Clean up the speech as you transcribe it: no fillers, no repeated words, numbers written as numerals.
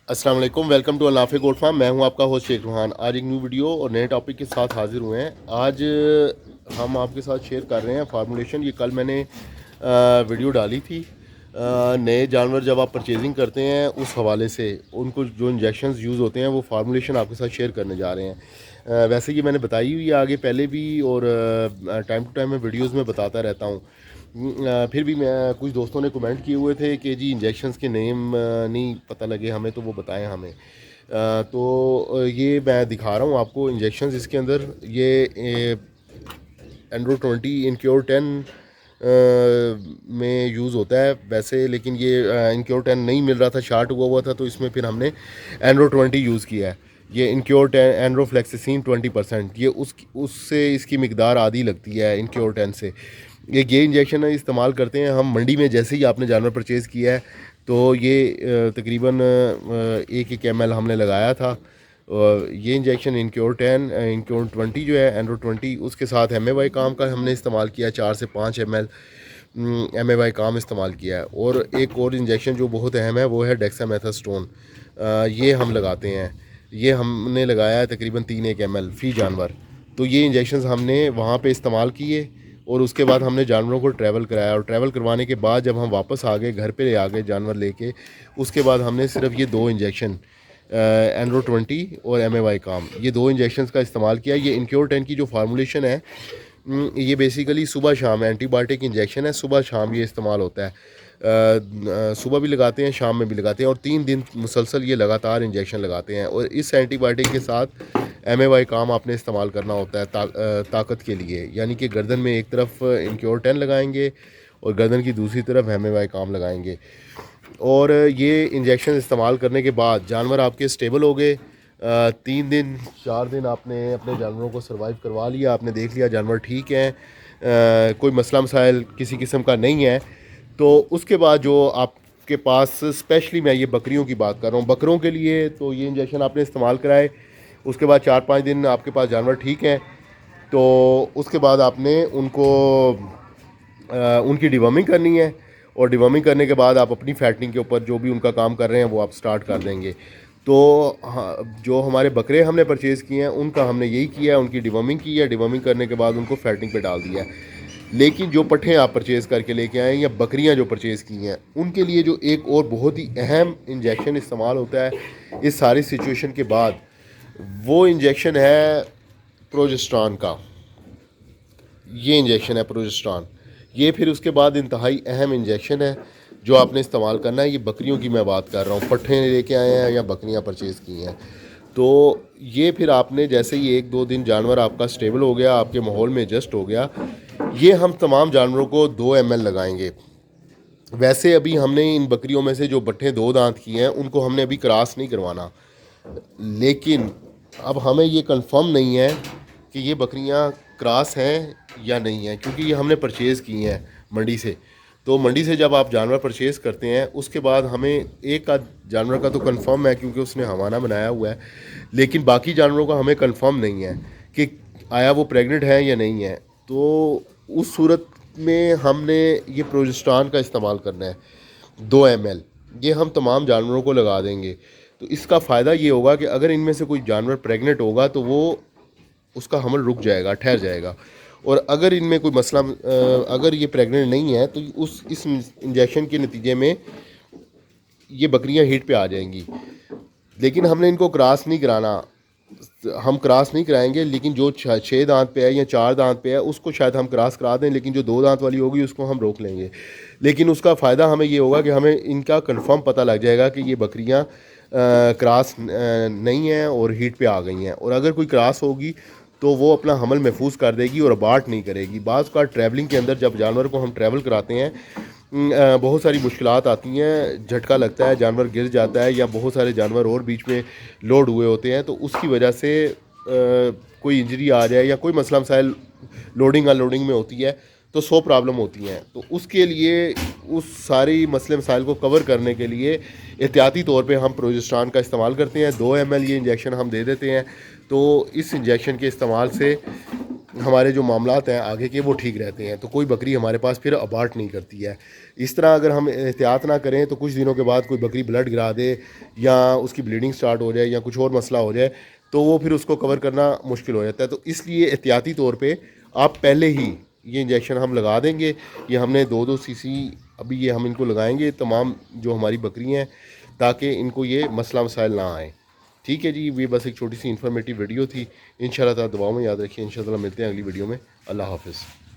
अस्सलाम वालेकुम, welcome to अनाफे goat farm. मैं हूं आपका होस्ट शेख रूहान। आज एक न्यू वीडियो और नए टॉपिक के साथ हाजिर हुए हैं। आज हम आपके साथ शेयर कर रहे हैं फार्मूलेशन। ये कल मैंने वीडियो डाली थी। नए जानवर जब आप परचेजिंग करते हैं उस हवाले से उनको जो इंजेक्शंस यूज़ होते हैं वो फार्मूलेशन आपके साथ शेयर करने जा रहे हैं। वैसे ये मैंने बताई हुई है आगे पहले भी, और टाइम टू टाइम मैं वीडियोज़ में बताता रहता हूँ। फिर भी मैं कुछ दोस्तों ने कमेंट किए हुए थे कि जी इंजेक्शंस के नेम नहीं पता लगे हमें, तो वो बताएं हमें। ये मैं दिखा रहा हूँ आपको इंजेक्शंस। इसके अंदर ये एंड्रो 20 इनक्योर 10 में यूज़ होता है वैसे, लेकिन ये इनक्योर 10 नहीं मिल रहा था, शार्ट हुआ था, तो इसमें फिर हमने एंड्रो 20 यूज़ किया है। ये इनक्योर 10 एंड्रोफ्लेक्सिसिन 20%, ये उससे इसकी मकदार आधी लगती है इनक्योर 10 से। ये इंजेक्शन इस्तेमाल करते हैं हम मंडी में। जैसे ही आपने जानवर परचेज़ किया है तो ये तकरीबन 1-1 ml हमने लगाया था। ये इंजेक्शन इनक्योर 10 इनक्योर 20 जो है एंड्रो 20, उसके साथ MAY काम का हमने इस्तेमाल किया, 4 से 5 ml MAY काम इस्तेमाल किया है। और एक और इंजेक्शन जो बहुत अहम है वो है डेक्सामेथासोन। ये हम लगाते हैं, ये हमने लगाया है तकरीबन 3-1 ml फ़ी जानवर। तो ये इंजेक्शंस हमने वहाँ पे इस्तेमाल किए और उसके बाद हमने जानवरों को ट्रैवल कराया। और ट्रैवल करवाने के बाद जब हम वापस आ गए घर पे आ गए जानवर लेके, उसके बाद हमने सिर्फ ये 2 इंजेक्शन एंड्रो 20 और MAY काम, ये 2 इंजेक्शंस का इस्तेमाल किया। ये इनक्योर 10 की जो फार्मूलेशन है, ये बेसिकली सुबह शाम एंटीबायोटिक इंजेक्शन है। सुबह शाम ये इस्तेमाल होता है। सुबह भी लगाते हैं, शाम में भी लगाते हैं, और 3 दिन मुसलसल ये लगातार इंजेक्शन लगाते हैं। और इस एंटीबायोटिक के साथ MAY काम आपने इस्तेमाल करना होता है ताकत के लिए। यानी कि गर्दन में एक तरफ इनक्योर 10 लगाएंगे और गर्दन की दूसरी तरफ MAY काम लगाएंगे। और ये इंजेक्शन इस्तेमाल करने के बाद जानवर आपके स्टेबल हो गए। 3 दिन 4 दिन आपने अपने जानवरों को सर्वाइव करवा लिया, आपने देख लिया जानवर ठीक हैं, कोई मसला मसाइल किसी किस्म का नहीं है। तो उसके बाद जो आपके पास, स्पेशली मैं ये बकरियों की बात कर रहा हूँ, बकरों के लिए तो ये इंजेक्शन आपने इस्तेमाल कराए। उसके बाद 4-5 दिन आपके पास जानवर ठीक हैं, तो उसके बाद आपने उनको उनकी डिवर्मिंग करनी है। और डिवर्मिंग करने के बाद आप अपनी फैटनिंग के ऊपर जो भी उनका काम कर रहे हैं वो आप स्टार्ट कर देंगे। तो हाँ, जो हमारे बकरे हमने परचेज़ किए हैं उनका हमने यही किया है, उनकी डिवर्मिंग की है। डिवर्मिंग करने के बाद उनको फैटनिंग पे डाल दिया है। लेकिन जो पट्ठे आप परचेज़ करके लेके आए हैं या बकरियां जो परचेज़ की हैं, उनके लिए जो एक और बहुत ही अहम इंजेक्शन इस्तेमाल होता है इस सारी सिचुएशन के बाद, वो इंजेक्शन है प्रोजेस्ट्रॉन का। ये इंजेक्शन है प्रोजेस्ट्रॉन। ये फिर उसके बाद इंतहाई अहम इंजेक्शन है जो आपने इस्तेमाल करना है। ये बकरियों की मैं बात कर रहा हूँ, पट्ठे लेके आए हैं या बकरियाँ परचेज़ की हैं, तो ये फिर आपने जैसे ही 1-2 दिन जानवर आपका स्टेबल हो गया, आपके माहौल में एडजस्ट हो गया, ये हम तमाम जानवरों को 2 ml लगाएंगे। वैसे अभी हमने इन बकरियों में से जो बट्ठे 2 दांत की हैं उनको हमने अभी क्रॉस नहीं करवाना, लेकिन अब हमें ये कंफर्म नहीं है कि ये बकरियां क्रॉस हैं या नहीं हैं, क्योंकि ये हमने परचेज़ की हैं मंडी से। तो मंडी से जब आप जानवर परचेज़ करते हैं उसके बाद हमें एक का जानवर का तो कंफर्म है क्योंकि उसने हवाना बनाया हुआ है, लेकिन बाकी जानवरों का हमें कंफर्म नहीं है कि आया वो प्रेग्नेंट है या नहीं है। तो उस सूरत में हमने ये प्रोजेस्टेरॉन का इस्तेमाल करना है 2 ml। ये हम तमाम जानवरों को लगा देंगे। तो इसका फ़ायदा ये होगा कि अगर इनमें से कोई जानवर प्रेग्नेंट होगा तो वो उसका हमल रुक जाएगा, ठहर जाएगा। और अगर इनमें कोई मसला, अगर ये प्रेग्नेंट नहीं है तो इस इंजेक्शन के नतीजे में ये बकरियां हीट पे आ जाएंगी। लेकिन हमने इनको क्रॉस नहीं कराना, हम क्रॉस नहीं कराएंगे। लेकिन जो 6 दांत पे है या 4 दांत पे है उसको शायद हम क्रॉस करा दें, लेकिन जो 2 दांत वाली होगी उसको हम रोक लेंगे। लेकिन उसका फ़ायदा हमें ये होगा कि हमें इनका कंफर्म पता लग जाएगा कि ये बकरियां क्रॉस नहीं हैं और हीट पे आ गई हैं। और अगर कोई क्रॉस होगी तो वो अपना हमल महफूज कर देगी और अबार्ट नहीं करेगी। बाज़ का ट्रैवलिंग के अंदर जब जानवर को हम ट्रैवल कराते हैं, बहुत सारी मुश्किलात आती हैं, झटका लगता है, जानवर गिर जाता है, या बहुत सारे जानवर और बीच में लोड हुए होते हैं, तो उसकी वजह से कोई इंजरी आ जाए या कोई मसला मसाइल लोडिंग अनलोडिंग में होती है, तो 100 प्रॉब्लम होती हैं। तो उसके लिए उस सारी मसले मसाइल को कवर करने के लिए एहतियाती तौर पे हम प्रोजेस्टेरॉन का इस्तेमाल करते हैं। 2 ml ये इंजेक्शन हम दे देते हैं। तो इस इंजेक्शन के इस्तेमाल से हमारे जो मामलात हैं आगे के वो ठीक रहते हैं। तो कोई बकरी हमारे पास फिर अबार्ट नहीं करती है। इस तरह अगर हम एहतियात ना करें तो कुछ दिनों के बाद कोई बकरी ब्लड गिरा दे या उसकी ब्लीडिंग स्टार्ट हो जाए या कुछ और मसला हो जाए तो वो फिर उसको कवर करना मुश्किल हो जाता है। तो इसलिए एहतियाती तौर पे आप पहले ही ये इंजेक्शन हम लगा देंगे। ये हमने 2-2 सीसी अभी ये हम इनको लगाएंगे तमाम जो हमारी बकरी हैं, ताकि इनको ये मसला मसाइल ना आए। ठीक है जी, ये बस एक छोटी सी इन्फॉर्मेटिव वीडियो थी। इंशाल्लाह ताला दुआओं में याद रखिए। इंशाल्लाह मिलते हैं अगली वीडियो में। अल्लाह हाफ़िज़।